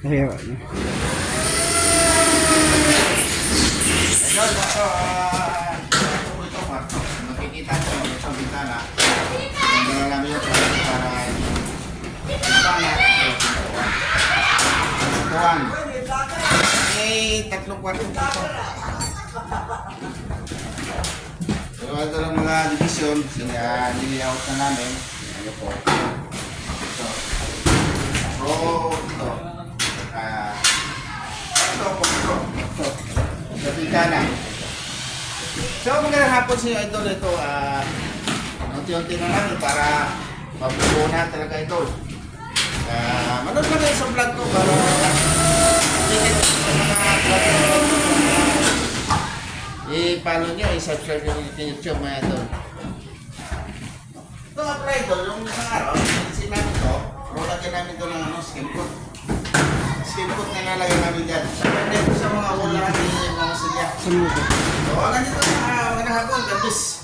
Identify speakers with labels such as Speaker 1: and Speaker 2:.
Speaker 1: Ayun.
Speaker 2: Ayun, ito, kwarto. Makikita nyo, ito ang bintana. Hindi na namin yung kwarto para bintana. Tuwan. Tatlong kwarto dito. So, ito lang mga division. Nili-out na namin. Ano po. Ito. So, ito. Ito po, ito. Sa bintana. So, magandang hapon sa inyo, idol. Ito, unti-unti na namin para mabubuo na talaga ito. Manood ka kayo sa vlog ko para tingin sa mga vlog ko. I-follow nyo, i-subscribe nyo yung YouTube mga idol. Ito nga pala idol, yung isang araw, sin namin ito, lagyan namin ito ng skin coat. Skin coat na nalagyan namin dyan. Sa mga wala natin yung mga silya.
Speaker 1: Sumuko.
Speaker 2: So, hanggang dito, magandang hapon, God bless.